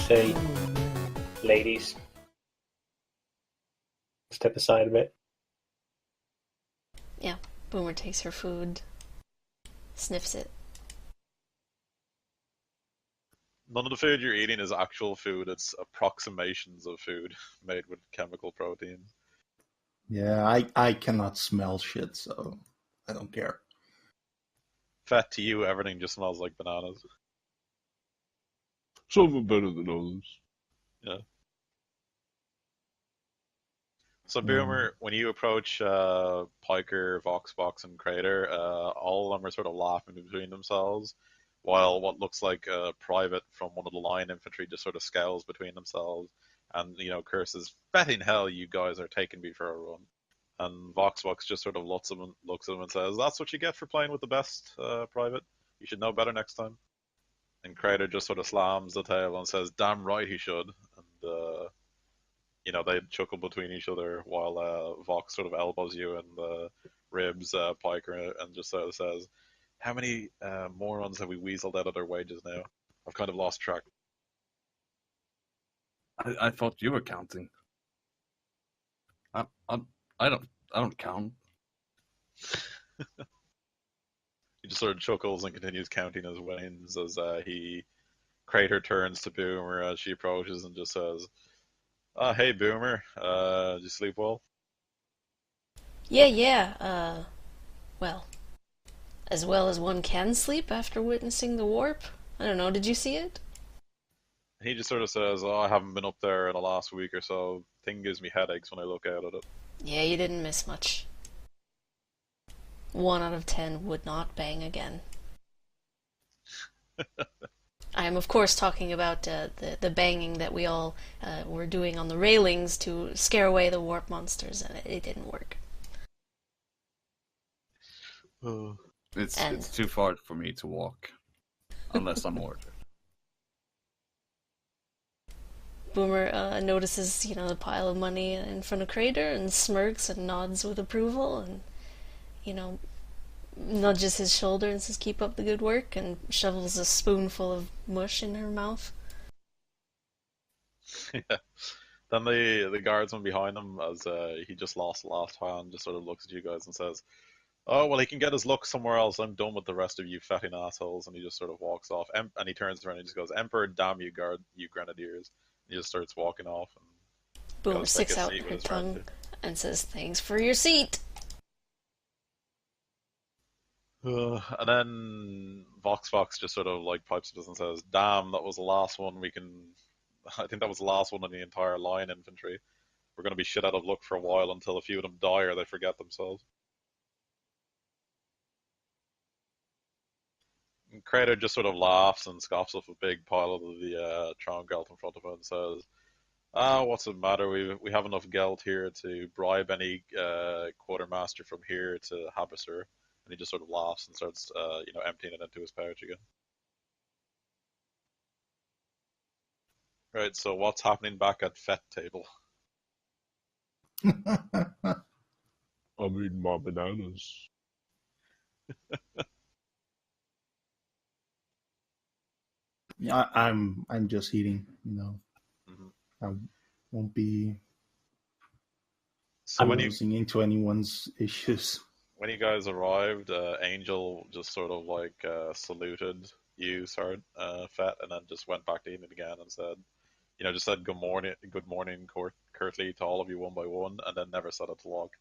say, ladies, step aside a bit. Yeah, Boomer takes her food, sniffs it. None of the food you're eating is actual food, it's approximations of food made with chemical proteins. Yeah, I cannot smell shit, so I don't care. Fat to you, everything just smells like bananas. Some are better than others. Yeah. So Boomer, when you approach Piker, Vox-Box, and Crater, all of them are sort of laughing between themselves, while what looks like a private from one of the line infantry just sort of scowls between themselves, and curses, "Betting hell, you guys are taking me for a run." And Vox-Box just sort of looks at him and says, "That's what you get for playing with the best, Private. You should know better next time." And Crater just sort of slams the table and says, "Damn right he should." And they chuckle between each other while Vox sort of elbows you in the ribs, Piker, and just sort of says, "How many morons have we weaseled out of their wages now? I've kind of lost track." I thought you were counting. I don't count. He just sort of chuckles and continues counting his wins as Crater turns to Boomer as she approaches and just says, "Hey Boomer, did you sleep well?" Yeah, well, as well as one can sleep after witnessing the warp. I don't know, did you see it? He just sort of says, "Oh, I haven't been up there in the last week or so. Thing gives me headaches when I look out at it." Yeah, you didn't miss much. 1 out of 10 would not bang again. I am, of course, talking about the banging that we all were doing on the railings to scare away the warp monsters, and it didn't work. It's too far for me to walk, unless I'm ordered. Boomer notices, the pile of money in front of Crater and smirks and nods with approval and, nudges his shoulder and says, "Keep up the good work," and shovels a spoonful of mush in her mouth. Yeah. Then the guardsman behind him, as he just lost the last hand, just sort of looks at you guys and says, "Oh, well, he can get his luck somewhere else. I'm done with the rest of you fatting assholes." And he just sort of walks off. And he turns around and just goes, "Emperor, damn you, you grenadiers." And he just starts walking off. And Boomer sticks out her tongue and says, "Thanks for your seat." And then Vox just sort of like pipes at us and says, "Damn, that was the last one we can." I think that was the last one in the entire line infantry. We're going to be shit out of luck for a while until a few of them die or they forget themselves. And Crater just sort of laughs and scoffs off a big pile of the Tron gelt in front of him and says, what's the matter? We have enough gelt here to bribe any quartermaster from here to Habasur." And he just sort of laughs and starts, emptying it into his pouch again. Right, so what's happening back at Phit table? I'm eating my bananas. Yeah, I'm just eating. Mm-hmm. I won't be So losing into anyone's issues. when you guys arrived, Angel just sort of like saluted you, Phit, and then just went back to eating it again and said, just said good morning, curtly to all of you one by one, and then never said it to Locke.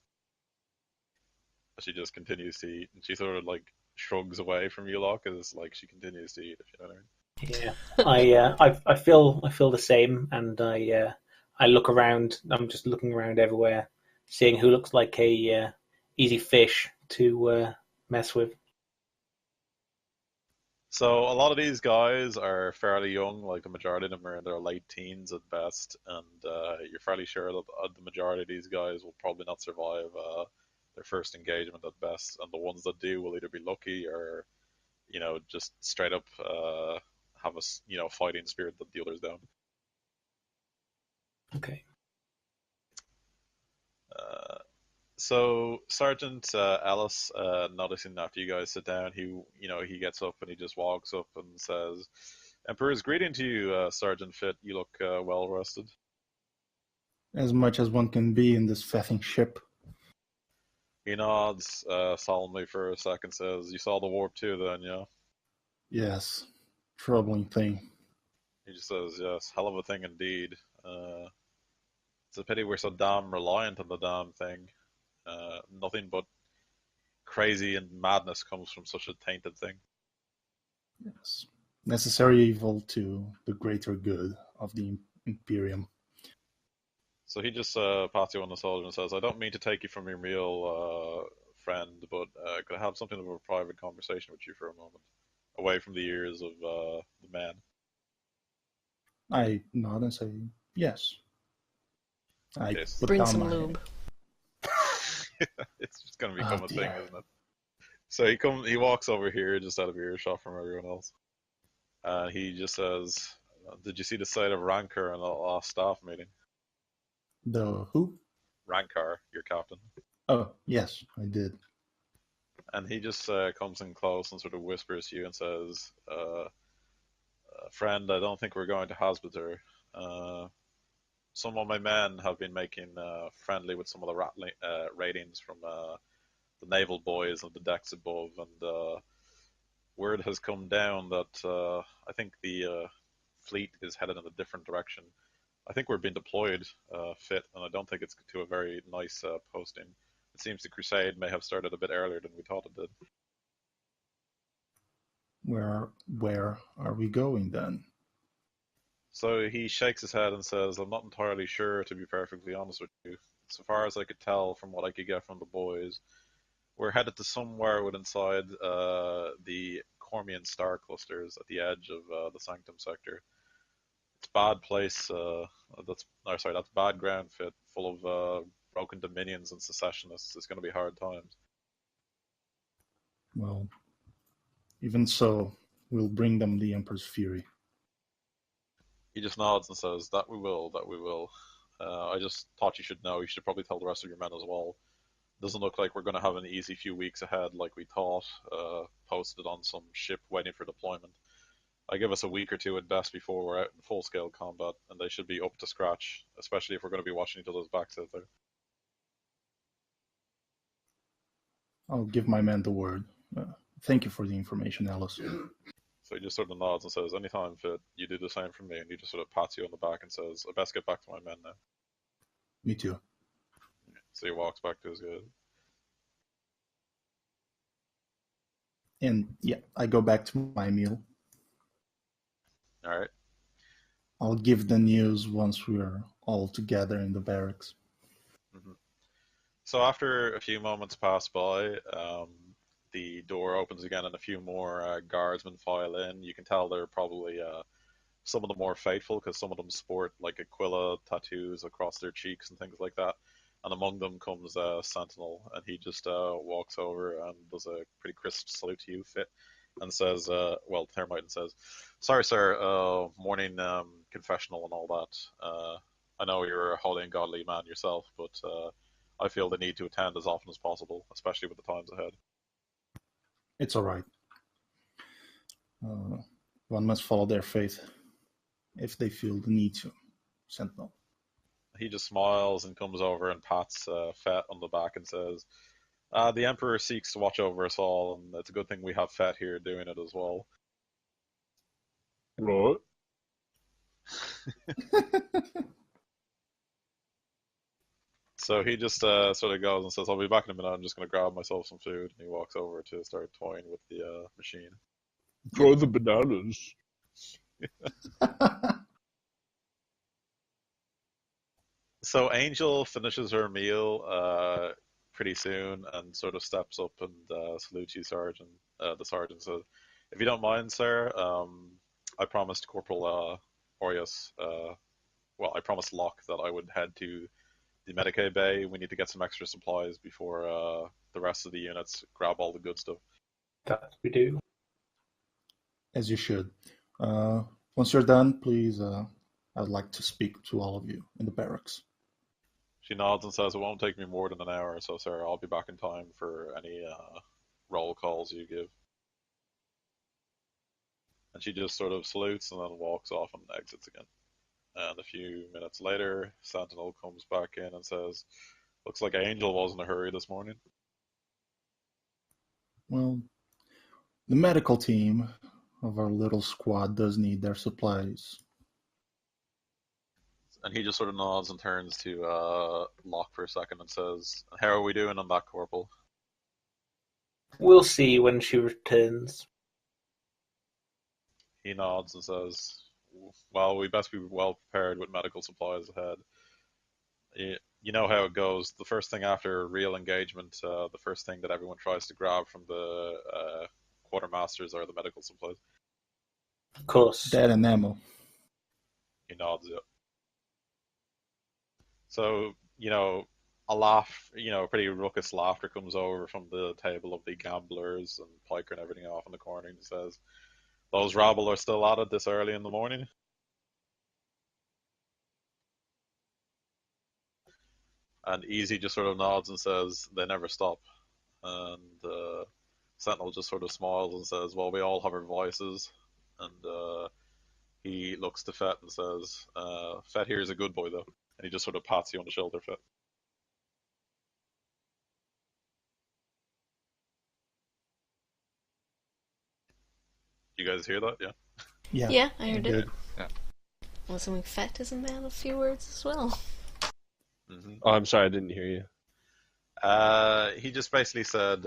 She just continues to eat, and she sort of like shrugs away from you, Locke, as like she continues to eat, if you know what I mean. Yeah, I feel the same, and I look around. I'm just looking around everywhere, seeing who looks like a easy fish to mess with. So a lot of these guys are fairly young, like the majority of them are in their late teens at best, and you're fairly sure that the majority of these guys will probably not survive their first engagement at best, and the ones that do will either be lucky or, just straight up have a fighting spirit that the others don't. Okay. So Sergeant Ellis, noticing after you guys sit down, he gets up and he just walks up and says, Emperor's greeting to you, Sergeant Phit. You look well rested. As much as one can be in this faffing ship. He nods solemnly for a second, says, "You saw the warp too, then, yeah?" Yes. Troubling thing. He just says, "Yes, hell of a thing indeed. It's a pity we're so damn reliant on the damn thing. Nothing but crazy and madness comes from such a tainted thing." Yes. Necessary evil to the greater good of the Imperium. So he just pats you on the shoulder and says, "I don't mean to take you from your meal, friend, but could I have something of a private conversation with you for a moment, away from the ears of the men?" I nod and say, yes. I Yes. put Bring down some my lube. It's just going to become Oh, a thing, dear. isn't it? So he walks over here, just out of earshot from everyone else. He just says, "Did you see the sight of Rancor in the last staff meeting?" The who? Rancor, your captain. Oh, yes, I did. And he just comes in close and sort of whispers to you and says, "Friend, I don't think we're going to Hasbiter. Some of my men have been making friendly with some of the ratings from the naval boys on the decks above, and word has come down that I think the fleet is headed in a different direction. I think we're being deployed, Phit, and I don't think it's to a very nice posting. It seems the crusade may have started a bit earlier than we thought it did." Where are we going then? So he shakes his head and says, "I'm not entirely sure, to be perfectly honest with you. So far as I could tell from what I could get from the boys, we're headed to somewhere with inside the Cormian star clusters at the edge of the Sanctum sector. It's a bad place. That's bad ground, Phit, full of broken dominions and secessionists. It's going to be hard times." Well, even so, we'll bring them the Emperor's fury. He just nods and says, "That we will, that we will. I just thought you should know. You should probably tell the rest of your men as well. Doesn't look like we're going to have an easy few weeks ahead like we thought, posted on some ship waiting for deployment. I give us a week or two at best before we're out in full-scale combat, and they should be up to scratch, especially if we're going to be watching each other's backs out there." I'll give my men the word. Thank you for the information, Alice. So he just sort of nods and says, "Anytime, Phit, you do the same for me," and he just sort of pats you on the back and says, "I best get back to my men now." Me too. So he walks back to his guys. And yeah, I go back to my meal. All right. I'll give the news once we're all together in the barracks. Mm-hmm. So after a few moments pass by, the door opens again and a few more guardsmen file in. You can tell they're probably some of them more faithful because some of them sport like Aquila tattoos across their cheeks and things like that. And among them comes Sentinel, and he just walks over and does a pretty crisp salute to you, Phit, and says, Thermite, and says, "Sorry, sir, morning confessional and all that. I know you're a holy and godly man yourself, but I feel the need to attend as often as possible, especially with the times ahead." It's all right. One must follow their faith if they feel the need to. Sentinel. He just smiles and comes over and pats Phit on the back and says, "The Emperor seeks to watch over us all, and it's a good thing we have Phit here doing it as well." Right. So he just sort of goes and says, "I'll be back in a minute. I'm just going to grab myself some food." And he walks over to start toying with the machine. Try the bananas. So Angel finishes her meal pretty soon and sort of steps up and salutes you, Sergeant. The sergeant says, "If you don't mind, sir, I promised Corporal Orius, I promised Locke that I would head to the Medicaid Bay. We need to get some extra supplies before the rest of the units grab all the good stuff." That we do. As you should. Once you're done, please, I'd like to speak to all of you in the barracks. She nods and says, "It won't take me more than an hour or so, sir. I'll be back in time for any roll calls you give." And she just sort of salutes and then walks off and exits again. And a few minutes later, Sentinel comes back in and says, "Looks like Angel was in a hurry this morning." Well, the medical team of our little squad does need their supplies. And he just sort of nods and turns to Locke for a second and says, "How are we doing on that, Corporal?" We'll see when she returns. He nods and says, "Well, we best be well prepared with medical supplies ahead. You know how it goes. The first thing after a real engagement, the first thing that everyone tries to grab from the quartermasters are the medical supplies." Of course. That and ammo. He nods, yeah. So, a laugh, pretty raucous laughter comes over from the table of the gamblers and Piker and everything off in the corner, and he says, "Those rabble are still at it this early in the morning?" And Easy just sort of nods and says, "They never stop." And Sentinel just sort of smiles and says, "Well, we all have our vices." And he looks to Phit and says, "Phit here is a good boy, though." And he just sort of pats you on the shoulder, Phit. You guys hear that? Yeah. Yeah, I heard Good. it. Yeah. I'm assuming Phit is a man of few words as well. Mm-hmm. Oh, I'm sorry, I didn't hear you. He just basically said,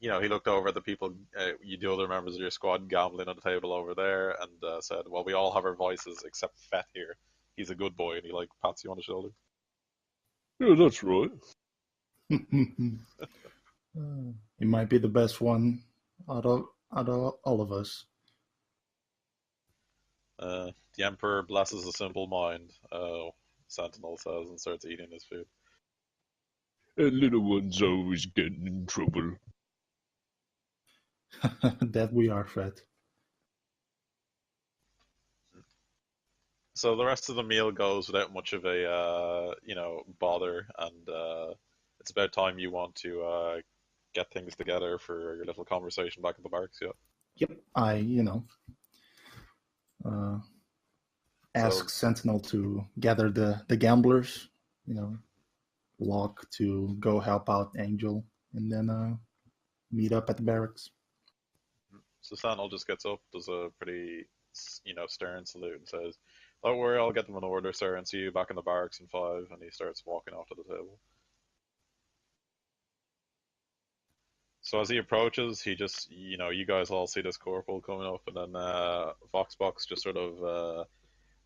he looked over at the people, the other members of your squad gambling on the table over there, and said, "Well, we all have our vices except Phit here. He's a good boy," and he pats you on the shoulder. Yeah, that's right. He might be the best one out of all of us. The Emperor blesses a simple mind, Sentinel says, and starts eating his food. And little one's always getting in trouble. That we are, Fred. So the rest of the meal goes without much of a, bother, and it's about time you want to get things together for your little conversation back at the barracks, yeah? Yep, I, ask Sentinel to gather the gamblers, Locke to go help out Angel, and then meet up at the barracks. So Sentinel just gets up, does a pretty, stern salute and says, "Don't worry, I'll get them in order, sir, and see you back in the barracks in 5," and he starts walking off to the table. So as he approaches, he just, you guys all see this corporal coming up, and then Vox-Box just sort of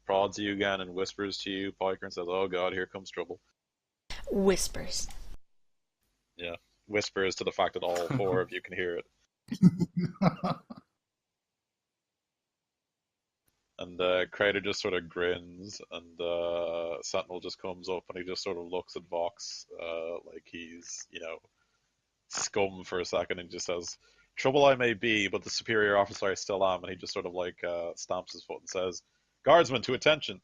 prods you again and whispers to you, Piker, and says, "Oh god, here comes trouble." Whispers. Yeah, whispers to the fact that all 4 of you can hear it. And Crater just sort of grins, and Sentinel just comes up, and he just sort of looks at Vox like he's, scum for a second, and just says, "Trouble I may be, but the superior officer I still am," and he just sort of stamps his foot and says, "Guardsmen, to attention!"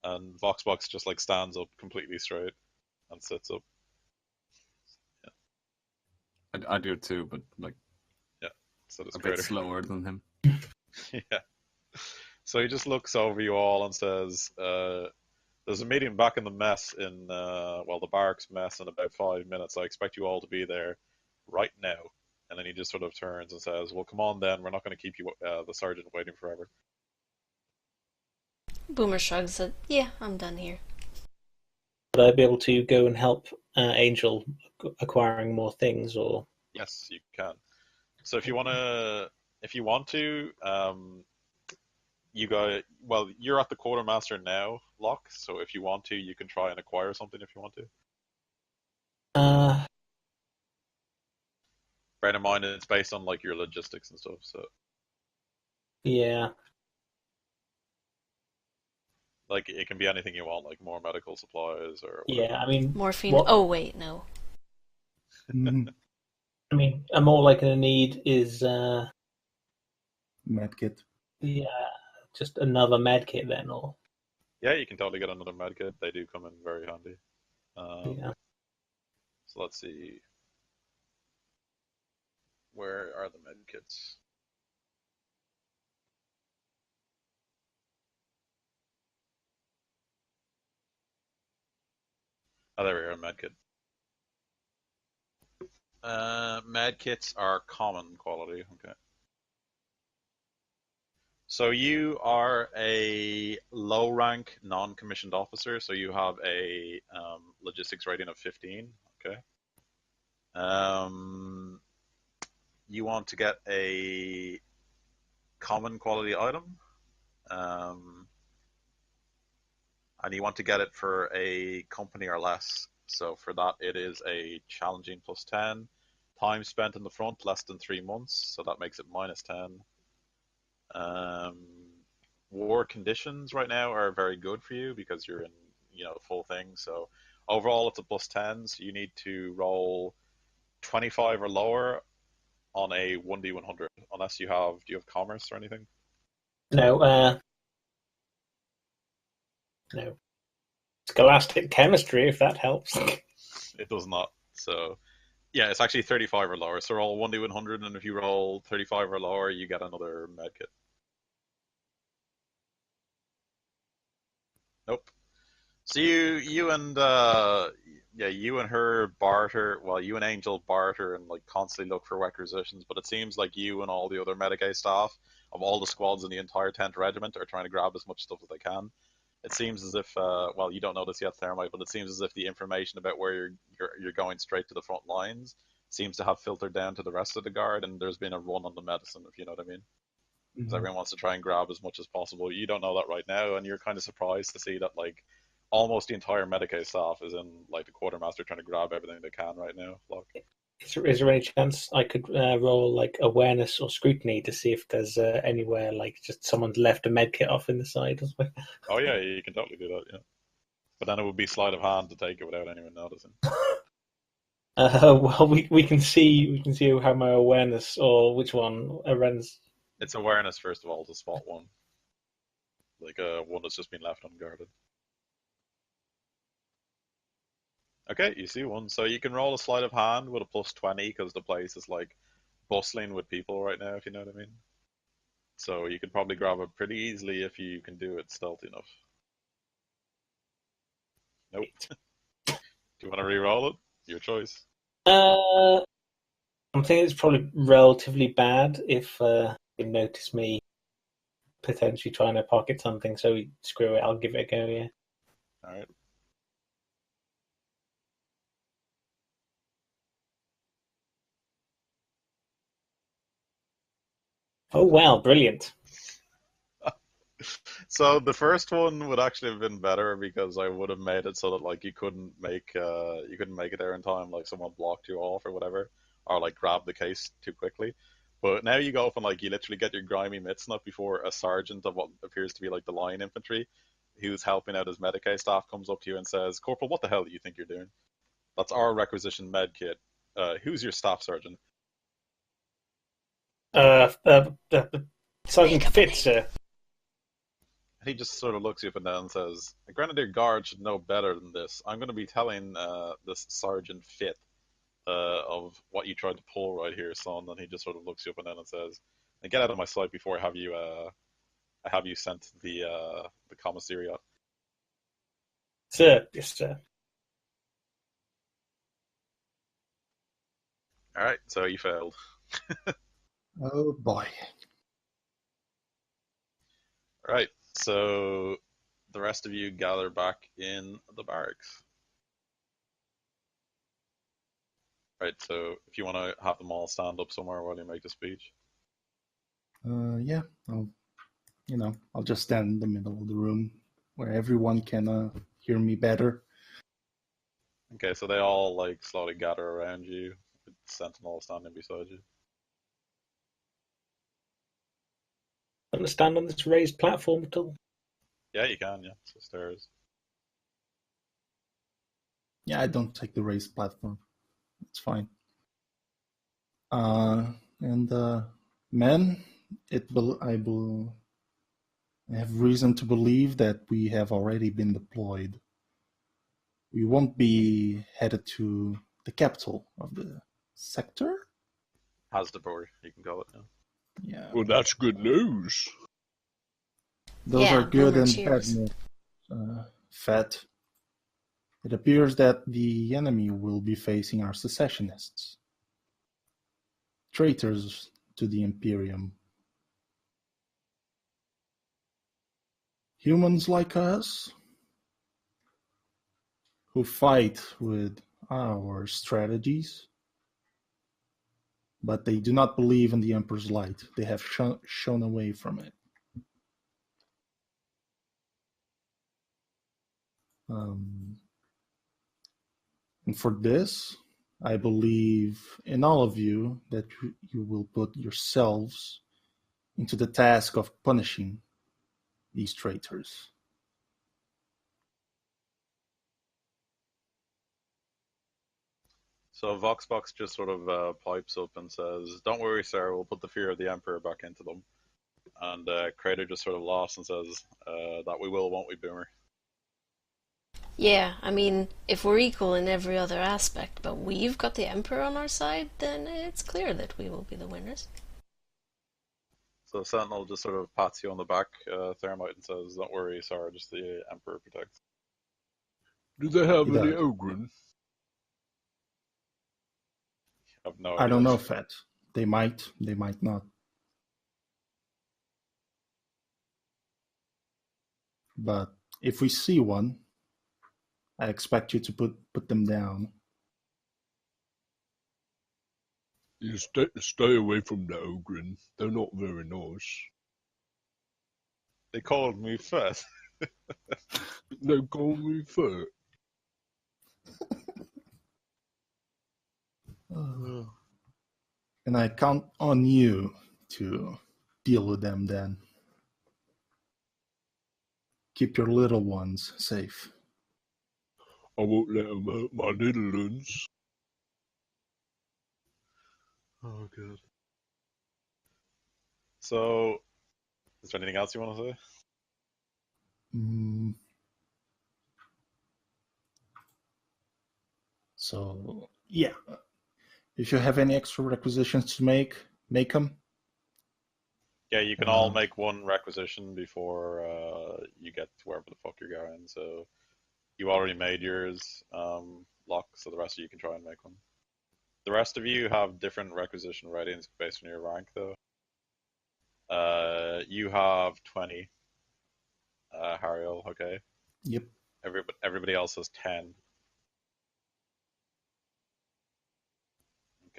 And Vox-Box just stands up completely straight and sits up. Yeah. I do too, but So does a bit Crater. slower than him. Yeah. So he just looks over you all and says, "There's a meeting back in the mess the barracks mess in about 5 minutes. I expect you all to be there right now." And then he just sort of turns and says, "Well, come on then. We're not going to keep you, the sergeant, waiting forever." Boomer shrugs and said, "Yeah, I'm done here." Would I be able to go and help Angel acquiring more things, or? Yes, you can. So if you want to, you're at the quartermaster now, Locke. So if you want to, you can try and acquire something if you want to. Bear in mind, it's based on your logistics and stuff. So Yeah. it can be anything you want, like more medical supplies or whatever. Yeah, I mean... Morphine. What? Oh, wait, no. I mean, I'm more likely to need is... Medkit. Yeah, just another medkit then, or... Yeah, you can totally get another medkit. They do come in very handy. Yeah. So let's see. Where are the med kits? Oh, there we are, med kit. Med kits are common quality, okay. So you are a low-rank, non-commissioned officer, so you have a logistics rating of 15, okay. You want to get a common quality item, and you want to get it for a company or less. So for that, it is a challenging +10. Time spent in the front, less than 3 months, so that makes it -10. War conditions right now are very good for you because you're in, full thing. So overall, it's a +10. So you need to roll 25 or lower on a 1d100, unless do you have commerce or anything? No, no. Scholastic chemistry, if that helps. It does not. So yeah, it's actually 35 or lower. So roll 1d100, and if you roll 35 or lower, you get another medkit. Nope. So you and her barter. Well, you and Angel barter and like constantly look for requisitions. But it seems like you and all the other Medicaid staff of all the squads in the entire 10th Regiment are trying to grab as much stuff as they can. It seems as if, well, you don't know this yet, Thermite, but it seems as if the information about where you're going straight to the front lines seems to have filtered down to the rest of the guard, and there's been a run on the medicine, if you know what I mean. Because everyone wants to try and grab as much as possible. You don't know that right now, and you're kind of surprised to see that like almost the entire Medicaid staff is in like the quartermaster trying to grab everything they can right now. Look. Is there any chance I could roll like awareness or scrutiny to see if there's anywhere like just someone's left a med kit off in the side or something? Oh yeah, you can totally do that. Yeah, but then it would be sleight of hand to take it without anyone noticing. Well, we can see how my awareness or which one runs. It's awareness first of all to spot one, like one that's just been left unguarded. Okay, you see one. So you can roll a sleight of hand with a +20 because the place is like bustling with people right now, if you know what I mean. So you could probably grab it pretty easily if you can do it stealthy enough. Nope. Do you want to re-roll it? Your choice. I'm thinking it's probably relatively bad if you notice me potentially trying to pocket something. So screw it, I'll give it a go. Yeah. All right. Oh wow, brilliant. So the first one would actually have been better because I would have made it so that like you couldn't make it there in time, like someone blocked you off or whatever, or like grab the case too quickly. But now you go up and like you literally get your grimy mitts up before a sergeant of what appears to be like the line infantry, who's helping out his Medicaid staff, comes up to you and says, "Corporal, what the hell do you think you're doing? That's our requisition med kit. Who's your staff sergeant?" Sergeant Phit, sir. He just sort of looks you up and down and says, "A grenadier guard should know better than this. I'm going to be telling this Sergeant Phit of what you tried to pull right here, son." And he just sort of looks you up and down and says, "And get out of my sight before I have you sent to the commissariat." Sir, yes, sir. All right, so you failed. Oh boy. All right, so the rest of you gather back in the barracks. Right, so if you want to have them all stand up somewhere while you make the speech. Yeah, I'll just stand in the middle of the room where everyone can hear me better. Okay, so they all like slowly gather around you, with Sentinel standing beside you. Understand on this raised platform at all? Yeah, you can. Yeah, it's the stairs. Yeah, I don't take the raised platform. It's fine. Men, I have reason to believe that we have already been deployed. We won't be headed to the capital of the sector? Has the power, you can call it now. Yeah. Well, that's good news. Those are good Boomer and bad cheers. news. Phit. It appears that the enemy will be facing our secessionists. Traitors to the Imperium. Humans like us, who fight with our strategies, but they do not believe in the Emperor's light. They have shown away from it. And for this, I believe in all of you that you will put yourselves into the task of punishing these traitors. So Vox-Box just sort of pipes up and says, "Don't worry, sir, we'll put the fear of the Emperor back into them." And Crater just sort of laughs and says, "That we will, won't we, Boomer?" Yeah, I mean, if we're equal in every other aspect, but we've got the Emperor on our side, then it's clear that we will be the winners. So Sentinel just sort of pats you on the back, Thermite, and says, "Don't worry, sir, just the Emperor protects." Do they have He any does. Ogren? I have no I idea. don't know, Phit. They might not. But if we see one, I expect you to put them down. You stay away from the Ogren. They're not very nice. They called me Phit. They call me Phit. And I count on you to deal with them then. Keep your little ones safe. I won't let them hurt my little ones. Oh, good. So, is there anything else you want to say? So, yeah. If you have any extra requisitions to make them. Yeah, you can all make one requisition before you get to wherever the fuck you're going. So, you already made yours, Locke, so the rest of you can try and make one. The rest of you have different requisition ratings based on your rank, though. You have 20, Hariel, okay? Yep. Everybody else has 10.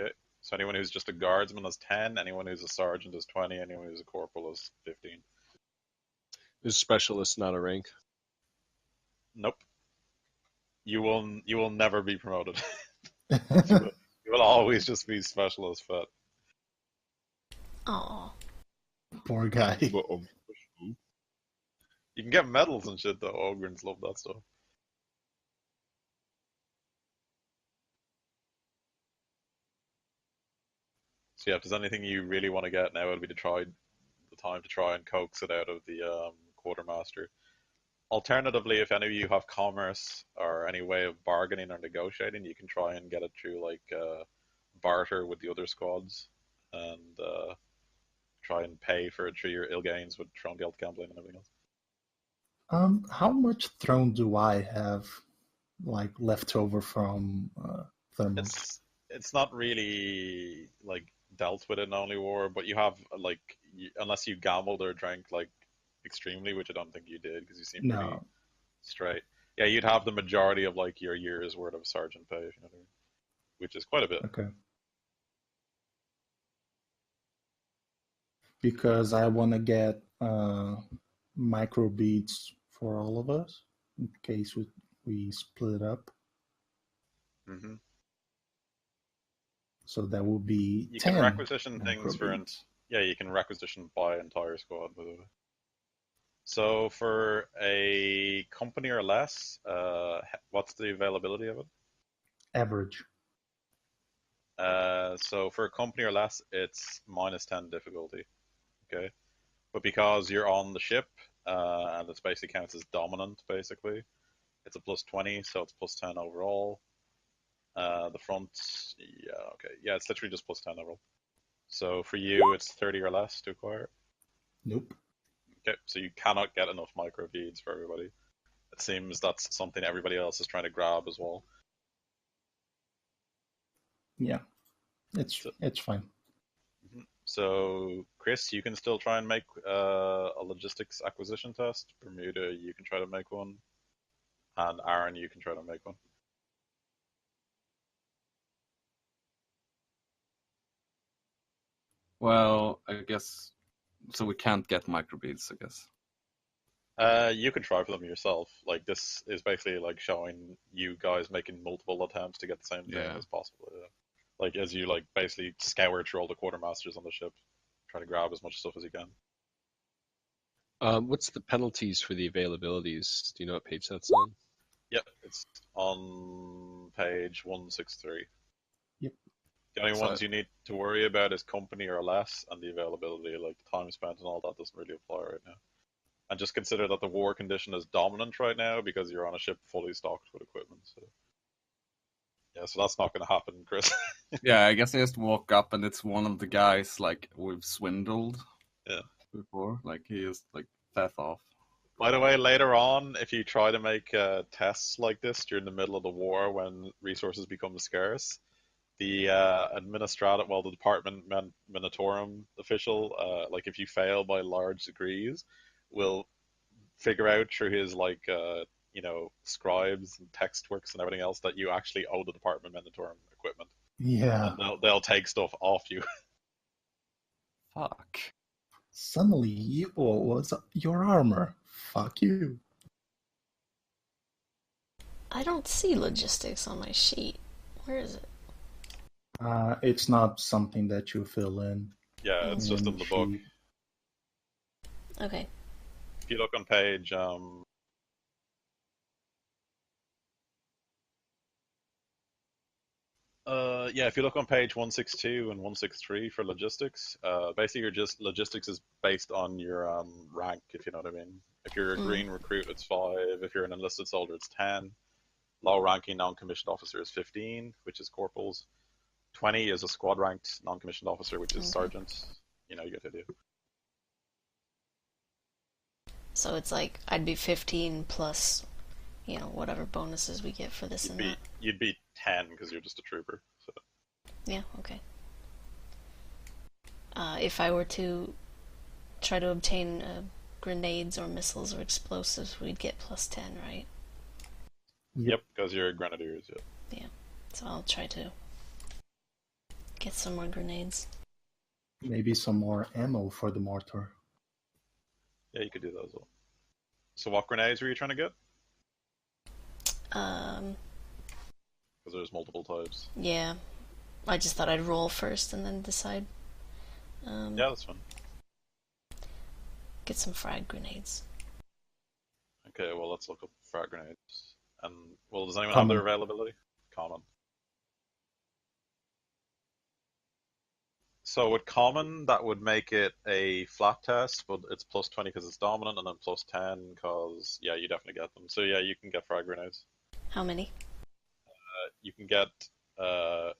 Okay, so anyone who's just a guardsman has 10, anyone who's a sergeant has 20, anyone who's a corporal has 15. Is specialist not a rank? Nope. You will never be promoted. You will always just be specialist Phit. Aww. Poor guy. But, You can get medals and shit though. Ogrins love that stuff. So yeah, if there's anything you really want to get now, it'll be the time to try and coax it out of the quartermaster. Alternatively, if any of you have commerce or any way of bargaining or negotiating, you can try and get it through like barter with the other squads and try and pay for it through your ill gains with Throne Guild gambling and everything else. How much throne do I have, like, left over from Thermal? It's not really like dealt with in Only War, but you have like unless you gambled or drank like extremely, which I don't think you did because you seem pretty straight. Yeah, you'd have the majority of like your year's worth of sergeant pay, if you know what I mean, which is quite a bit. Okay. Because I want to get micro beads for all of us in case we split up. Mm-hmm. So that will be you 10 can requisition things for beads. Yeah, you can requisition by entire squad, by the way. So for a company or less, what's the availability of it? Average. So for a company or less, it's -10 difficulty. Okay, but because you're on the ship, and it's basically counts as dominant, basically, it's a +20, so it's +10 overall. The front, yeah, okay, yeah, it's literally just +10 overall. So for you, it's 30 or less to acquire. Nope. Okay, so you cannot get enough microbeads for everybody. It seems that's something everybody else is trying to grab as well. Yeah, it's fine. So, Chris, you can still try and make a logistics acquisition test. Bermuda, you can try to make one. And Aaron, you can try to make one. Well, I guess so. We can't get microbeads, I guess. You can try for them yourself. Like, this is basically like showing you guys making multiple attempts to get the same thing Yeah. as possible. Yeah. Like, as you like basically scour through all the quartermasters on the ship, try to grab as much stuff as you can. What's the penalties for the availabilities? Do you know what page that's on? Yep, it's on page 163. Yep. The only So- ones you need to worry about is company or less, and the availability, like the time spent and all that, doesn't really apply right now. And just consider that the war condition is dominant right now because you're on a ship fully stocked with equipment. So yeah, so that's not going to happen, Chris. Yeah, I guess I just walk up and it's one of the guys like we've swindled. Yeah. Before, like he is like theft off. By the way, later on, if you try to make tests like this during the middle of the war when resources become scarce, the the department minatorum official, like if you fail by large degrees, will figure out through his scribes and text works and everything else that you actually owe the department minatorum equipment. Yeah. And they'll take stuff off you. Fuck. Suddenly you owe us your armor. Fuck you. I don't see logistics on my sheet. Where is it? It's not something that you fill in. Yeah, it's just in the book. sheet. Okay. If you look on page if you look on page 162 and 163 for logistics, basically logistics is based on your rank, if you know what I mean. If you're a green recruit, it's 5. If you're an enlisted soldier, it's 10. Low ranking non-commissioned officer is 15, which is corporals. 20 is a squad ranked non-commissioned officer, which is sergeant. You know, you get the idea. So it's like I'd be 15 plus, whatever bonuses we get for this and that. You'd be 10 because you're just a trooper. So. Yeah, okay. If I were to try to obtain grenades or missiles or explosives, we'd get plus 10, right? Yep, because you're grenadiers, yeah. Yeah, so I'll try to get some more grenades. Maybe some more ammo for the mortar. Yeah, you could do that as well. So what grenades were you trying to get? Because there's multiple types. Yeah. I just thought I'd roll first and then decide. Yeah, that's fine. Get some frag grenades. Okay, well, let's look up frag grenades. And, well, does anyone Common. have their availability? Common. So with common, that would make it a flat test, but it's plus 20 because it's dominant, and then plus 10 because, yeah, you definitely get them. So yeah, you can get frag grenades. How many? You can get,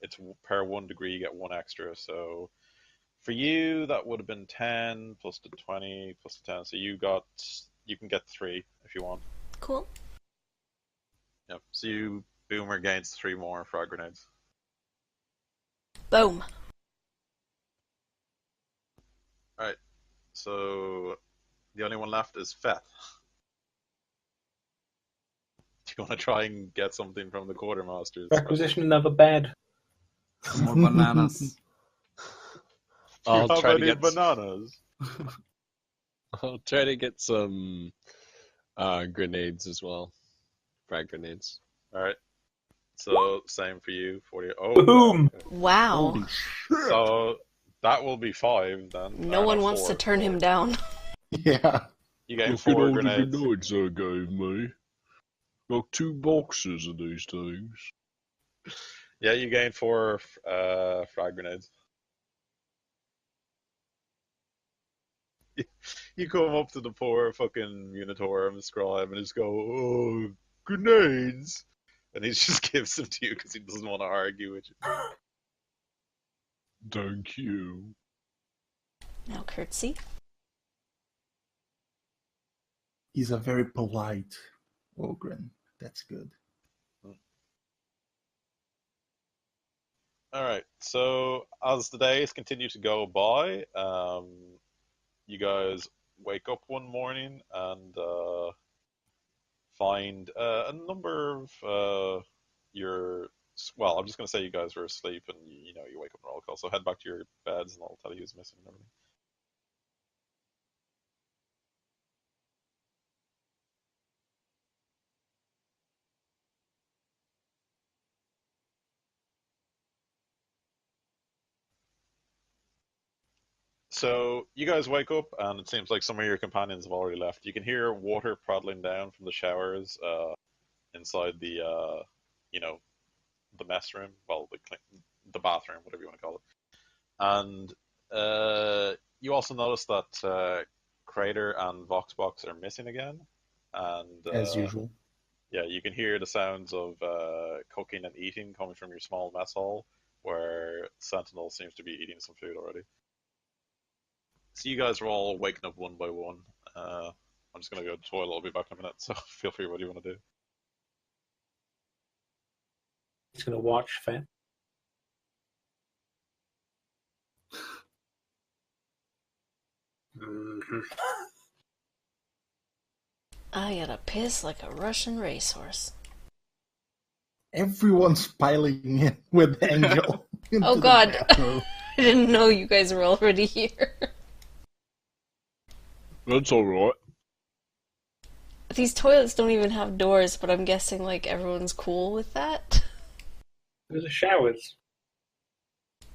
it's per 1 degree, you get 1 extra. So for you, that would have been 10 plus the 20 plus the 10. So you can get 3 if you want. Cool. Yep. So you, Boomer, gains 3 more frag grenades. Boom. Alright. So the only one left is Phit. Do you want to try and get something from the quartermasters? Requisition another bed. Some more bananas. I'll try to get bananas. I'll try to get some grenades as well. Frag grenades. Alright. So same for you. 40. Oh, Boom! okay. Wow. Holy shit! So that will be 5 then. No one wants to turn him down. Yeah. You get Look at 4 all the grenades. grenades they gave me. Got 2 boxes of these things. Yeah, you gain 4 frag grenades. You come up to the poor fucking Unitorum scribe and just go, "Oh, grenades!" And he just gives them to you because he doesn't want to argue with you. Thank you. Now curtsy. He's a very polite Ogren. That's good. Alright, so as the days continue to go by, you guys wake up one morning and find a number of well, I'm just going to say you guys were asleep and you wake up in roll call, so head back to your beds and I'll tell you who's missing and everything. So you guys wake up, and it seems like some of your companions have already left. You can hear water prattling down from the showers inside the mess room, well, the bathroom, whatever you want to call it. And you also notice that Crater and Vox-Box are missing again. And As usual. yeah, you can hear the sounds of cooking and eating coming from your small mess hall, where Sentinel seems to be eating some food already. So you guys are all waking up one by one. I'm just going to go to the toilet. I'll be back in a minute, so feel free what you want to do. He's going to watch Phit. Mm-hmm. I gotta piss like a Russian racehorse. Everyone's piling in with Angel. Oh god, I didn't know you guys were already here. That's alright. These toilets don't even have doors, but I'm guessing like everyone's cool with that. There's the showers.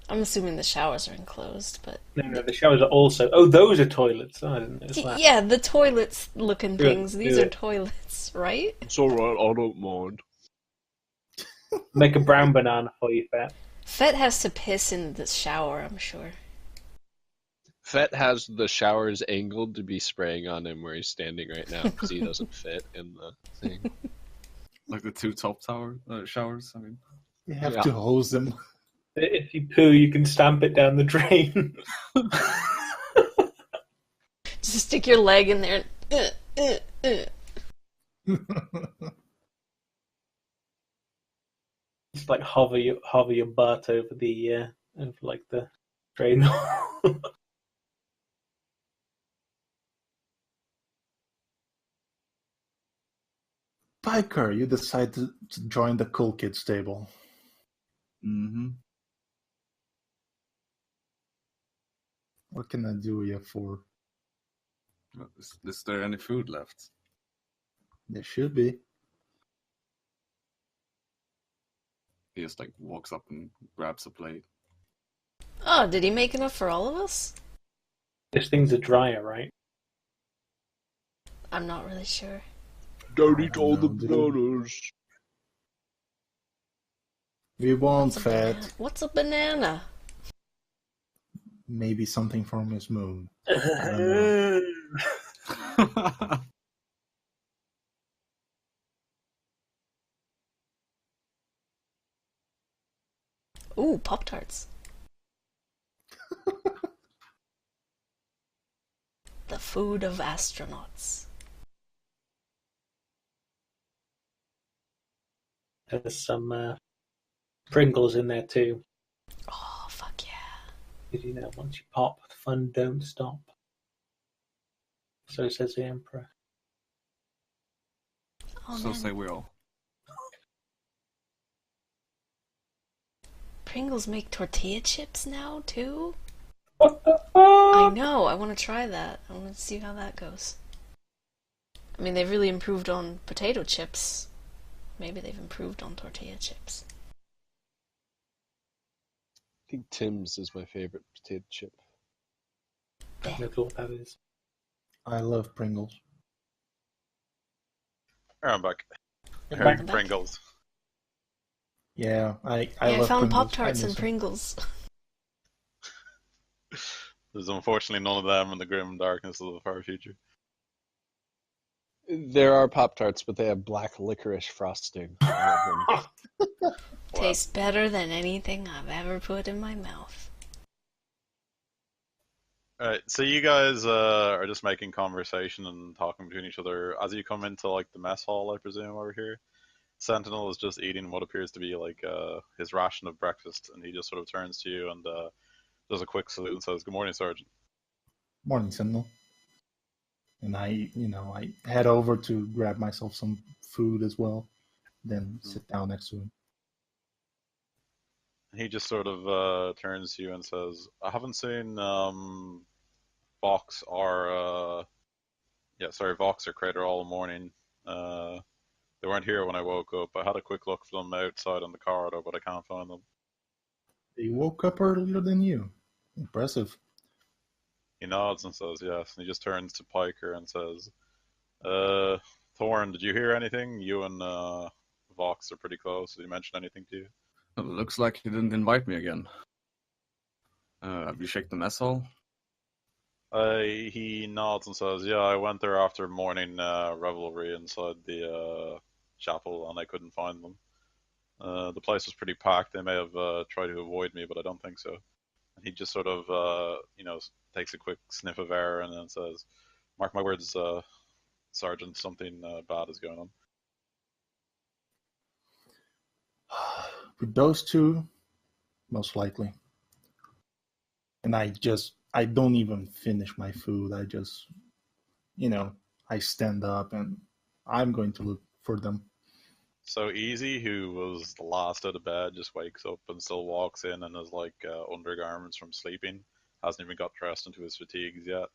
I'm assuming the showers are enclosed, but... No, the showers are also... Oh, those are toilets. Oh, I didn't notice that. Yeah, the toilets-looking Good, things. These good. are toilets, right? It's alright, I don't mind. Make a brown banana for you, Phit. Phit has to piss in the shower, I'm sure. Phit has the showers angled to be spraying on him where he's standing right now because he doesn't fit in the thing. Like the two top showers, I mean. You have Yeah. to hose them. If you poo, you can stamp it down the drain. Just stick your leg in there and... Just like hover your butt over the drain. Piker, you decide to join the cool kids table. Mm-hmm. What can I do you for? Is there any food left? There should be. He just like walks up and grabs a plate. Oh, did he make enough for all of us? This thing's a dryer, right? I'm not really sure. Don't eat all the No, dude. bananas. We won't, What's a banana? Fat. What's a banana? Maybe something from his moon. I don't know. Ooh, Pop-Tarts. The food of astronauts. There's some Pringles in there too. Oh, fuck yeah. Because once you pop, the fun don't stop. So says the Emperor. Oh, So man. say we all. Pringles make tortilla chips now, too? What the I fuck? know, I want to try that. I want to see how that goes. I mean, they've really improved on potato chips. Maybe they've improved on tortilla chips. I think Tim's is my favorite potato chip. I don't know what that is. I love Pringles. I'm back. You're Heard back. Pringles. Yeah, I I love found Pringles. Pop-Tarts I and miss them. Pringles. There's unfortunately none of them in the grim darkness of the far future. There are Pop-Tarts, but they have black licorice frosting. I love them. Tastes better than anything I've ever put in my mouth. Alright, so you guys are just making conversation and talking between each other. As you come into like the mess hall, I presume, over here, Sentinel is just eating what appears to be like his ration of breakfast, and he just sort of turns to you and does a quick salute and says, "Good morning, Sergeant." Morning, Sentinel. And I head over to grab myself some food as well, then sit down next to him. He just sort of turns to you and says, "I haven't seen Vox or Vox or Crater all morning. They weren't here when I woke up. I had a quick look for them outside on the corridor, but I can't find them." They woke up earlier than you. Impressive. He nods and says yes, and he just turns to Piker and says, "Thorn, did you hear anything? You and Vox are pretty close. Did he mention anything to you?" Well, looks like he didn't invite me again. Have you checked the mess hall? He nods and says, "Yeah, I went there after morning revelry inside the chapel, and I couldn't find them. The place was pretty packed. They may have tried to avoid me, but I don't think so." And he just sort of, takes a quick sniff of air and then says, "Mark my words, Sergeant, something bad is going on." With those two, most likely. And I don't even finish my food. I just, I stand up and I'm going to look for them. So Easy, who was the last out of bed, just wakes up and still walks in and has like undergarments from sleeping, hasn't even got dressed into his fatigues yet,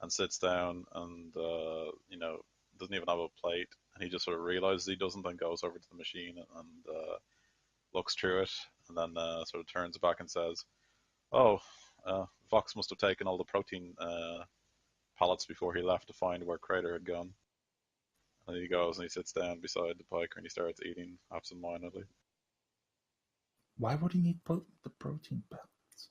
and sits down and doesn't even have a plate, and he just sort of realizes he doesn't, and goes over to the machine and looks through it, and then sort of turns back and says, "Oh, Vox must have taken all the protein pallets before he left to find where Crater had gone." And he goes and he sits down beside the Piker and he starts eating absentmindedly. Why would he need the protein pellets?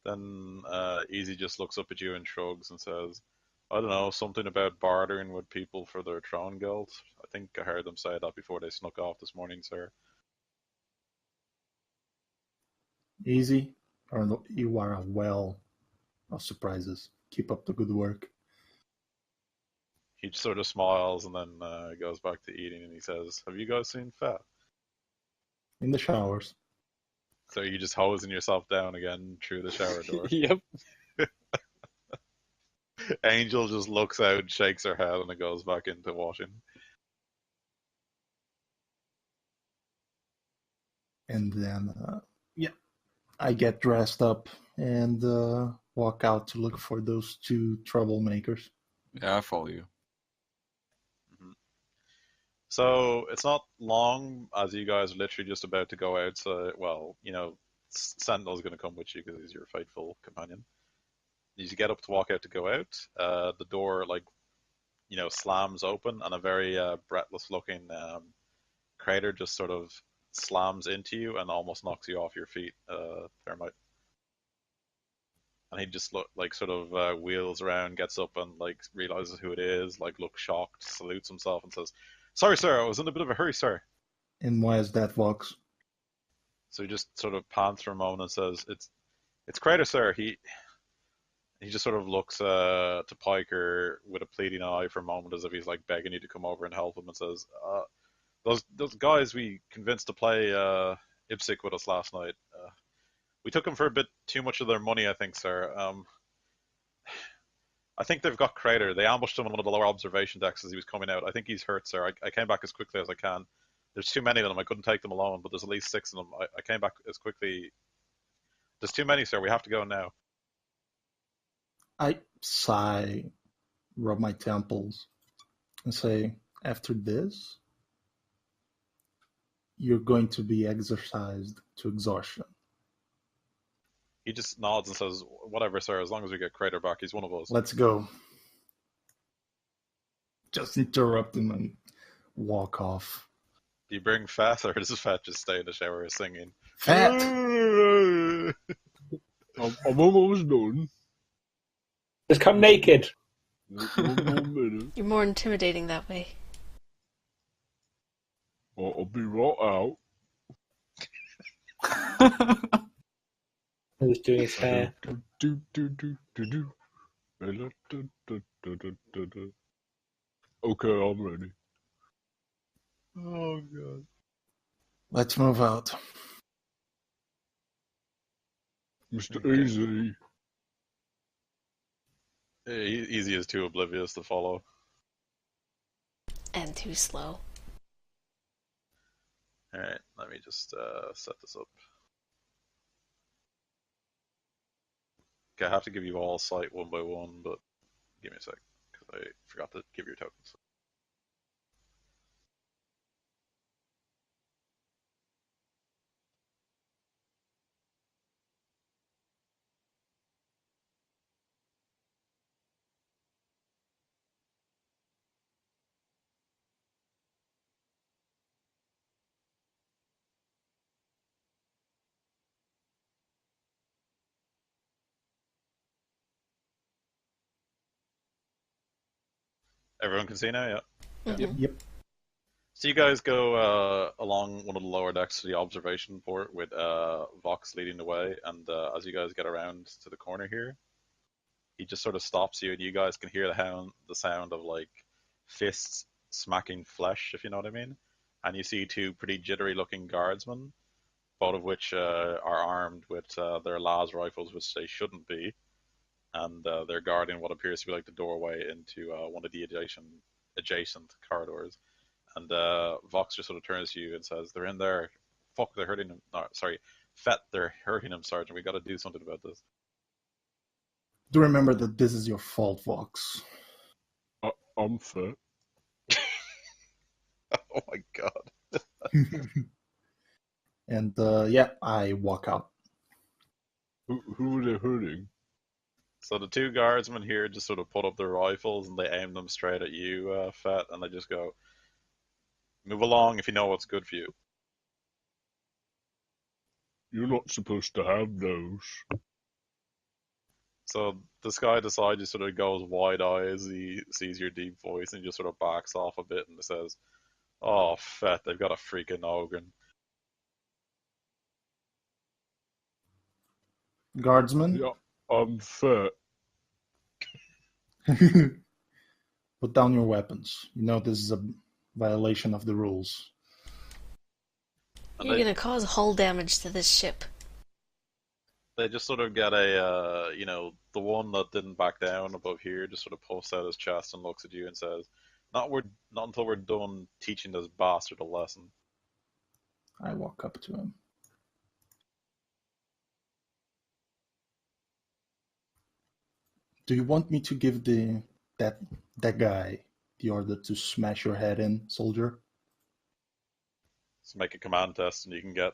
Then Easy just looks up at you and shrugs and says, "I don't know, something about bartering with people for their throne guild. I think I heard them say that before they snuck off this morning, sir." Easy, you are a well of surprises. Keep up the good work. He sort of smiles and then goes back to eating, and he says, "Have you guys seen Phit?" In the showers. So you just hosing yourself down again through the shower door. Yep. Angel just looks out, shakes her head, and it goes back into washing. And then, I get dressed up and walk out to look for those two troublemakers. Yeah, I follow you. So it's not long as you guys are literally just about to go out. So, Sentinel's going to come with you because he's your faithful companion. You get up to walk out to go out. The door, slams open, and a very breathless-looking Crater just sort of slams into you and almost knocks you off your feet, Thermite. And he just wheels around, gets up, and realizes who it is. Looks shocked, salutes himself, and says, "Sorry, sir, I was in a bit of a hurry, sir." And why is that, Vox? So he just sort of pants for a moment and says, "It's Crater, sir." He just sort of looks to Piker with a pleading eye for a moment, as if he's begging you to come over and help him, and says, "Those guys we convinced to play IPSC with us last night. We took them for a bit too much of their money, I think, sir. I think they've got Crater. They ambushed him on one of the lower observation decks as he was coming out. I think he's hurt, sir. I came back as quickly as I can. There's too many of them. I couldn't take them alone, but there's at least 6 of them. I came back as quickly. There's too many, sir. We have to go now." I sigh, rub my temples, and say, after this, you're going to be exercised to exhaustion. He just nods and says, "Whatever, sir. As long as we get Crater back, he's one of us." Let's go. Just interrupt him and walk off. Do you bring Phit, or does Phit just stay in the shower singing? Phit! I'm almost done. Just come naked. One more minute. You're more intimidating that way. I'll be right out. Who's doing his hair? Do do do do do. Da-da-da-da-da-da-da. Okay, I'm ready. Oh god. Let's move out. Mr. Okay. Easy. Easy is too oblivious to follow. And too slow. Alright, let me just set this up. Okay, I have to give you all sight one by one, but give me a sec, because I forgot to give your tokens. Everyone can see now, yeah? Mhm. Yep. So you guys go along one of the lower decks to the observation port with Vox leading the way, and as you guys get around to the corner here, he just sort of stops you, and you guys can hear the sound of like fists smacking flesh, if you know what I mean. And you see two pretty jittery-looking guardsmen, both of which are armed with their las rifles, which they shouldn't be, and they're guarding what appears to be like the doorway into one of the adjacent corridors. And Vox just sort of turns to you and says, "They're in there. Fuck, they're hurting him. No, sorry, Phit, they're hurting him, Sergeant. We got to do something about this." Do remember that this is your fault, Vox. I'm fit. Oh my god. And yeah, I walk out. Who are they hurting? So the two guardsmen here just sort of put up their rifles and they aim them straight at you, Phit, and they just go, "Move along if you know what's good for you." You're not supposed to have those. So this guy decides, he sort of goes wide-eyed as he sees your deep voice, and he just sort of backs off a bit and says, "Oh, Phit, they've got a freaking ogre." Guardsman, Yeah, I'm fit. put down your weapons. You know this is a violation of the rules. And You're they, gonna cause hull damage to this ship. they just sort of get a, the one that didn't back down above here just sort of puffs out his chest and looks at you and says, not until we're done teaching this bastard a lesson." I walk up to him. Do you want me to give that guy the order to smash your head in, soldier? So make a command test, and you can get,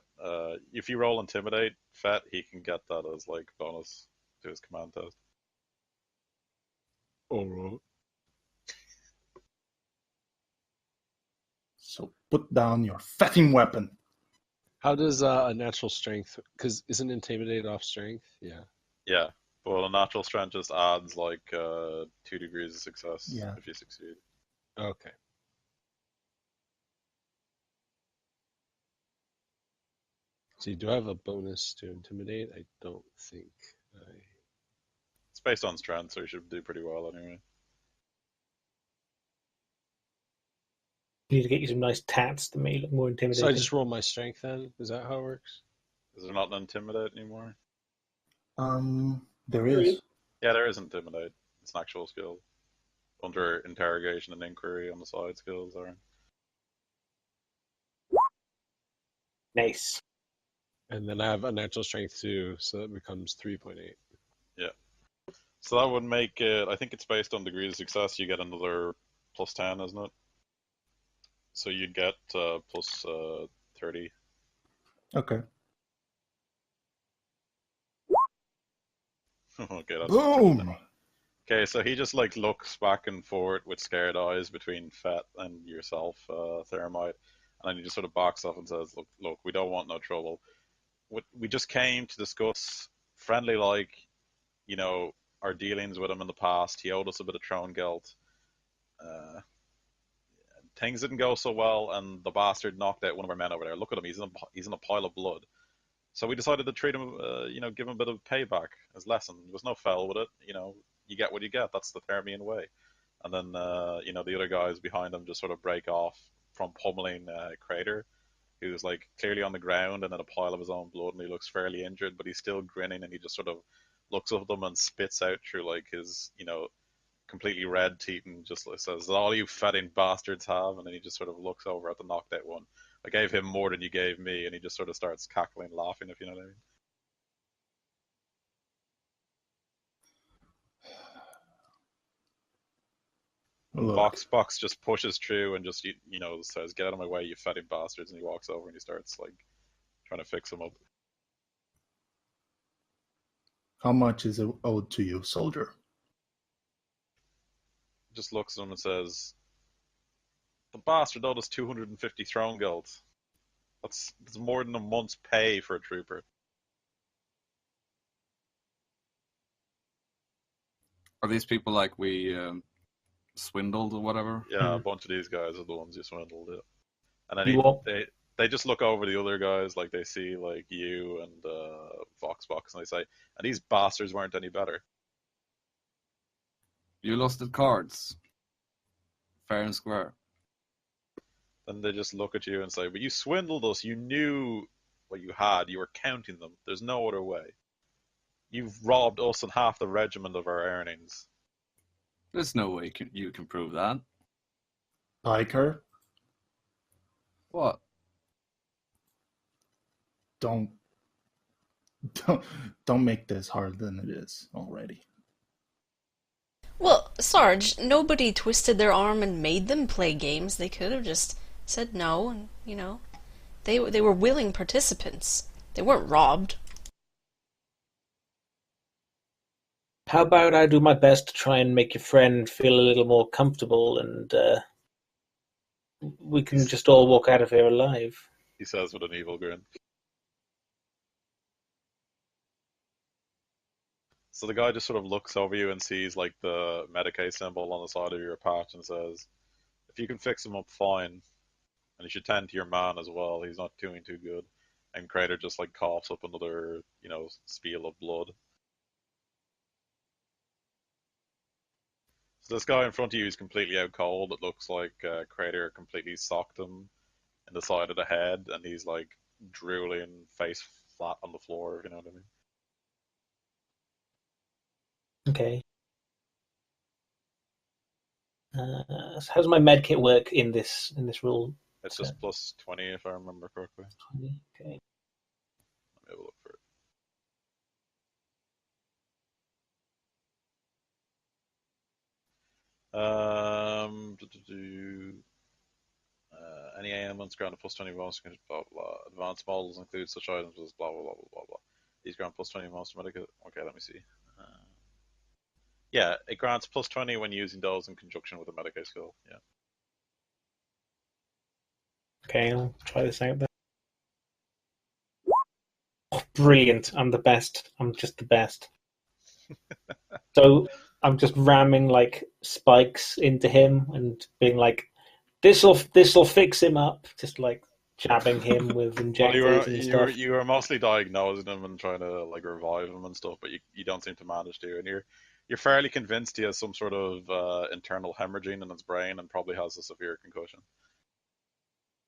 if you roll Intimidate, Phit, he can get that as like bonus to his command test. Alright. So put down your fatting weapon. How does a natural strength? Because isn't intimidate off strength? Yeah. Yeah, but a natural strength just adds like 2 degrees of success Yeah. if you succeed. Okay. So you do have a bonus to intimidate? I don't think I. It's based on strength, so you should do pretty well anyway. You need to get you some nice tats to make it look more intimidating. So I just roll my strength then? Is that how it works? Is there not an Intimidate anymore? There is. Yeah, there is Intimidate. It's an actual skill. Under Interrogation and Inquiry on the side skills are. Nice. And then I have a natural strength too, so that becomes 3.8. Yeah. So that would make it, I think it's based on degrees of success, you get another plus 10, isn't it? So you'd get plus 30. Okay. Okay, that's Boom! Okay, so he just like looks back and forth with scared eyes between Phit and yourself, Thermite, and then he just sort of backs off and says, "Look, we don't want no trouble. We just came to discuss friendly, like, our dealings with him in the past. He owed us a bit of throne guilt. Things didn't go so well, and the bastard knocked out one of our men over there. Look at him; he's in a pile of blood. So we decided to treat him, give him a bit of payback as lesson. There was no foul with it. You get what you get. That's the Thermian way. And then, the other guys behind him just sort of break off from pummeling Crater, who's like clearly on the ground and in a pile of his own blood, and he looks fairly injured, but he's still grinning, and he just sort of looks up at them and spits out through like his, completely red teeth and just says, "All you fetting bastards have," and then he just sort of looks over at the knocked out one. I gave him more than you gave me, and he just sort of starts cackling, laughing, if you know what I mean. Look, Vox-Box just pushes through and just, says, "Get out of my way, you fetting bastards," and he walks over and he starts, like, trying to fix him up. how much is owed to you, soldier? Just looks at him and says, "The bastard owed us 250 throne gold. That's more than a month's pay for a trooper." Are these people like we swindled or whatever? Yeah, a bunch of these guys are the ones you swindled. Yeah. And then You won't. they just look over the other guys, like they see like you and Vox-Box, and they say, "And these bastards weren't any better." You lost the cards. Fair and square. Then they just look at you and say, "But you swindled us. You knew what you had. You were counting them. There's no other way. You've robbed us and half the regiment of our earnings." There's no way you can prove that. Piker, What? don't don't make this harder than it is already. Well, Sarge, nobody twisted their arm and made them play games. They could have just said no, and, they were willing participants. They weren't robbed. How about I do my best to try and make your friend feel a little more comfortable, and we can just all walk out of here alive. He says with an evil grin. So the guy just sort of looks over you and sees like the Medicaid symbol on the side of your patch and says, "If you can fix him up, fine. And you should tend to your man as well. He's not doing too good." And Crater just like coughs up another, spiel of blood. So this guy in front of you is completely out cold. It looks like Crater completely socked him in the side of the head, and he's like drooling, face flat on the floor, if you know what I mean. Okay. So how's my med kit work in this rule? It's just plus 20 if I remember correctly. 20. Okay. Let me have a look for it. Any ailments grant a plus 20 bonus, blah, blah, blah. Advanced models include such items as blah, blah, blah, blah, blah, blah. These grant plus 20 most medical. Okay, let me see. Yeah, it grants plus 20 when using those in conjunction with a Medicaid skill. Yeah. Okay, I'll try this out then. Oh, brilliant. I'm the best. I'm just the best. So I'm just ramming like spikes into him and being like, this'll fix him up. Just like jabbing him with injectors and stuff. You were mostly diagnosing him and trying to like revive him and stuff, but you don't seem to manage to. And you're fairly convinced he has some sort of internal hemorrhaging in his brain and probably has a severe concussion.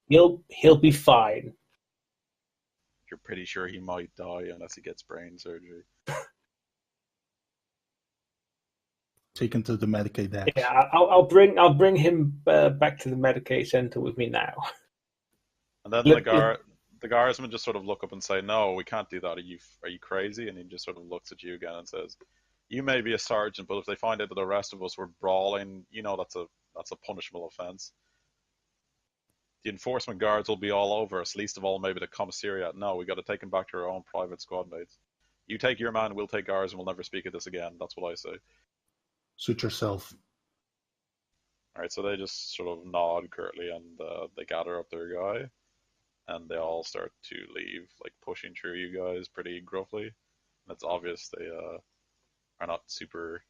He'll be fine. You're pretty sure he might die unless he gets brain surgery. Taken to the Medicaid desk. Yeah, I'll bring him back to the Medicaid center with me now. And then the guardsmen just sort of look up and say, "No, we can't do that. Are you crazy?" And he just sort of looks at you again and says, "You may be a sergeant, but if they find out that the rest of us were brawling, that's a punishable offense. The enforcement guards will be all over us, least of all maybe the commissariat. No, we got to take him back to our own private squad mates. You take your man, we'll take ours, and we'll never speak of this again." That's what I say. Suit yourself. Alright, so they just sort of nod curtly, and they gather up their guy, and they all start to leave, like pushing through you guys pretty gruffly. And it's obvious they are not super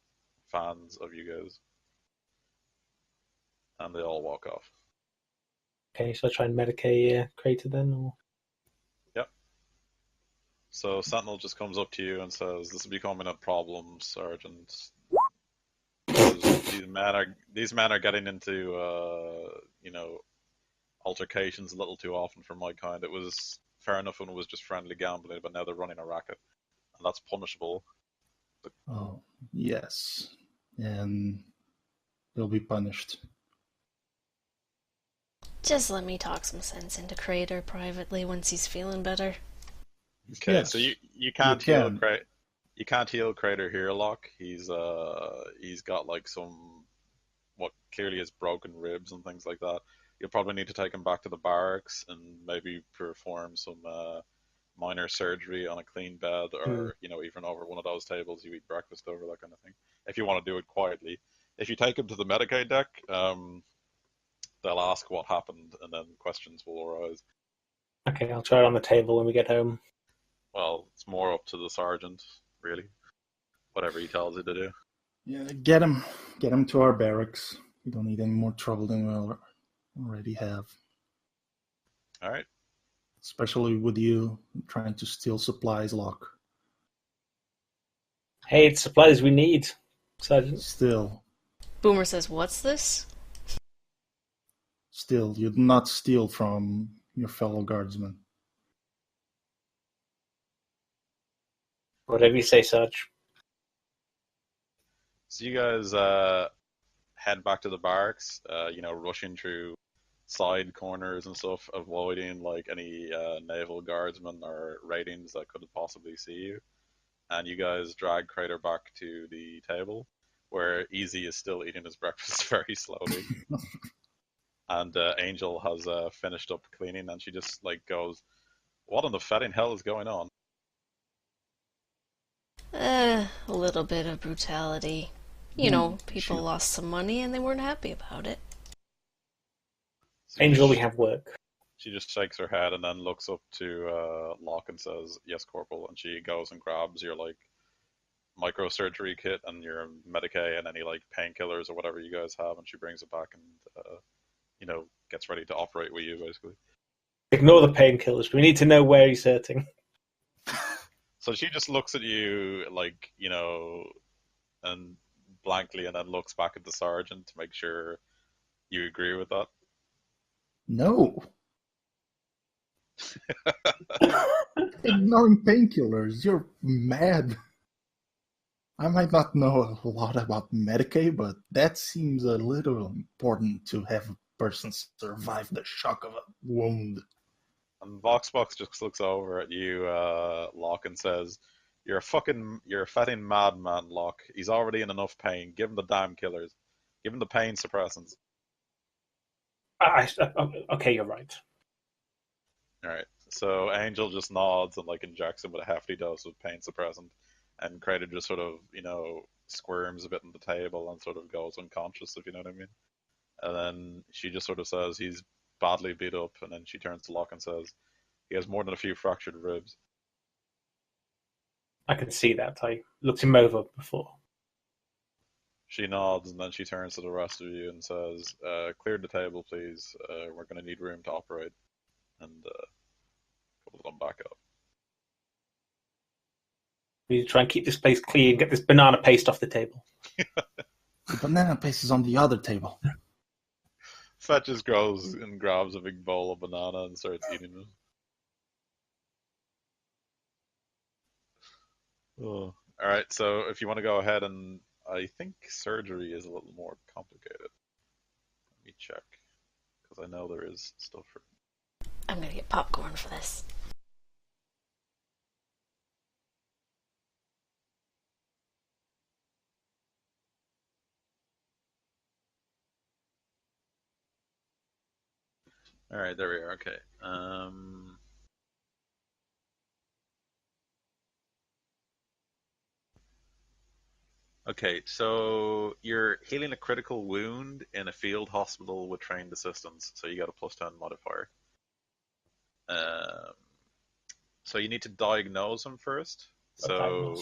fans of you guys. And they all walk off. Okay, so I try and medicate Crater then? Or... Yep. So Sentinel just comes up to you and says, "This is becoming a problem, Sergeant. These men are getting into altercations a little too often for my kind. It was fair enough when it was just friendly gambling, but now they're running a racket, and that's punishable." Oh, yes. And they'll be punished. Just let me talk some sense into Crater privately once he's feeling better. Okay, Yes, so you can't you heal can. you can't heal Crater here, Locke. He's got like some what clearly is broken ribs and things like that. You'll probably need to take him back to the barracks and maybe perform some minor surgery on a clean bed, or even over one of those tables you eat breakfast over, that kind of thing. If you want to do it quietly. If you take him to the Medicaid deck, they'll ask what happened, and then questions will arise. Okay, I'll try it on the table when we get home. Well, it's more up to the sergeant, really. Whatever he tells you to do. Yeah, get him to our barracks. We don't need any more trouble than we already have. All right. Especially with you trying to steal supplies, Locke. Hey, it's supplies we need, Sergeant. Still, Boomer says, "What's this?" you do not steal from your fellow guardsmen. Whatever you say, Sarge. So you guys head back to the barracks, rushing through side corners and stuff, avoiding like any naval guardsmen or ratings that could possibly see you. And you guys drag Crater back to the table, where Easy is still eating his breakfast very slowly. And Angel has finished up cleaning, and she just like goes, "What in the fetting hell is going on?" A little bit of brutality. People lost some money and they weren't happy about it. So Angel, we have work. She just shakes her head and then looks up to Locke and says, "Yes, Corporal." And she goes and grabs your like microsurgery kit and your Medicaid and any like painkillers or whatever you guys have, and she brings it back and gets ready to operate with you basically. Ignore the painkillers. We need to know where he's hurting. So she just looks at you like, and blankly, and then looks back at the sergeant to make sure you agree with that. No. Ignoring painkillers. You're mad. I might not know a lot about Medicaid, but that seems a little important to have a person survive the shock of a wound. And Vox-Box just looks over at you, Locke, and says, you're a fetting madman, Locke. He's already in enough pain. Give him the damn killers. Give him the pain suppressants." Okay, you're right. Alright, so Angel just nods and like injects him with a hefty dose of pain suppressant, and Crater just sort of, squirms a bit on the table and sort of goes unconscious, if you know what I mean. And then she just sort of says he's badly beat up, and then she turns to Locke and says, "He has more than a few fractured ribs." I can see that. I looked him over before. She nods, and then she turns to the rest of you and says, "Clear the table, please. We're going to need room to operate." And couple of them back up. We need to try and keep this place clean, get this banana paste off the table. The banana paste is on the other table. Phit just goes and grabs a big bowl of banana and starts eating it. Oh. Alright, so if you want to go ahead, and I think surgery is a little more complicated. Let me check, because I know there is stuff for... I'm gonna get popcorn for this. Alright, there we are, okay. Okay, so you're healing a critical wound in a field hospital with trained assistants, so you got a +10 modifier. So you need to diagnose him first. So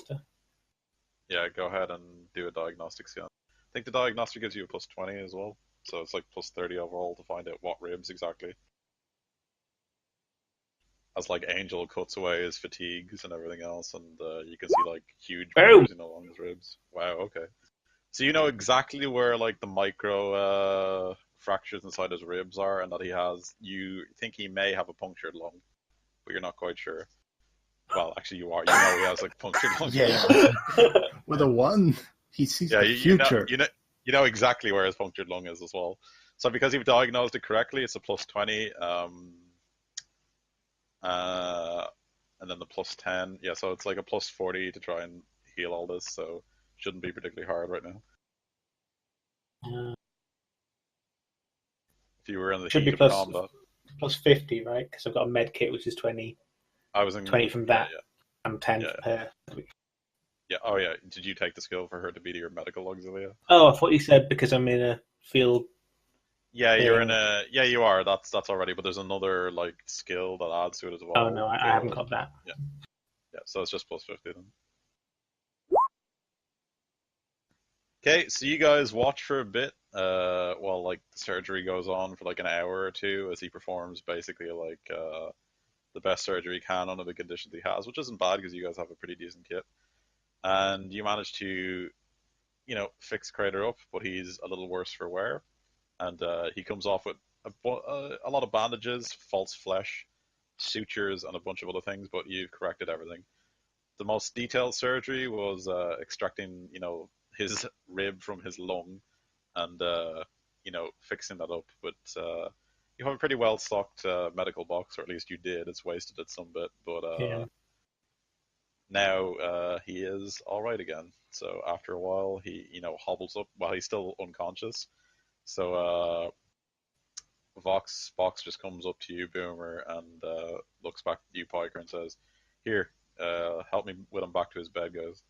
yeah, go ahead and do a diagnostic scan. I think the diagnostic gives you a +20 as well, so it's like +30 overall to find out what ribs exactly. as like Angel cuts away his fatigues and everything else, and you can see like huge Boom. bruises, along his ribs. Wow, okay. So you know exactly where like the micro fractures inside his ribs are, and that he has. You think he may have a punctured lung, but you're not quite sure. Well, actually, you are. You know he has like punctured lung. Yeah. With a 1, he sees Yeah, the future. you know exactly where his punctured lung is as well. So because you've diagnosed it correctly, it's a +20. And then the +10. Yeah, so it's like a +40 to try and heal all this. So shouldn't be particularly hard right now. If you were in the Should heat be of plus combat, +50, right? Because I've got a med kit which is 20. I was in 20 from that. Yeah, And 10 Yeah. from her. yeah. Oh yeah. Did you take the skill for her to be to your medical auxilia? Oh, I thought you said because I'm in a field. Yeah, you're in thing. a. Yeah, you are. That's already. But there's another like skill that adds to it as well. Oh no, I haven't got that. Yeah. So it's just +50 then. Okay, so you guys watch for a bit while like the surgery goes on for like an hour or two as he performs basically like the best surgery he can under the conditions he has, which isn't bad because you guys have a pretty decent kit. And you manage to, fix Crater up, but he's a little worse for wear. And he comes off with a lot of bandages, false flesh, sutures, and a bunch of other things, but you've corrected everything. The most detailed surgery was extracting, his rib from his lung and, fixing that up. But you have a pretty well stocked medical box, or at least you did. It's wasted it some bit, but Yeah. now he is all right again. So after a while, he, hobbles up while he's still unconscious. So Vox-Box just comes up to you, Boomer, and looks back at you, Piker, and says, "Here, help me with him back to his bed, guys."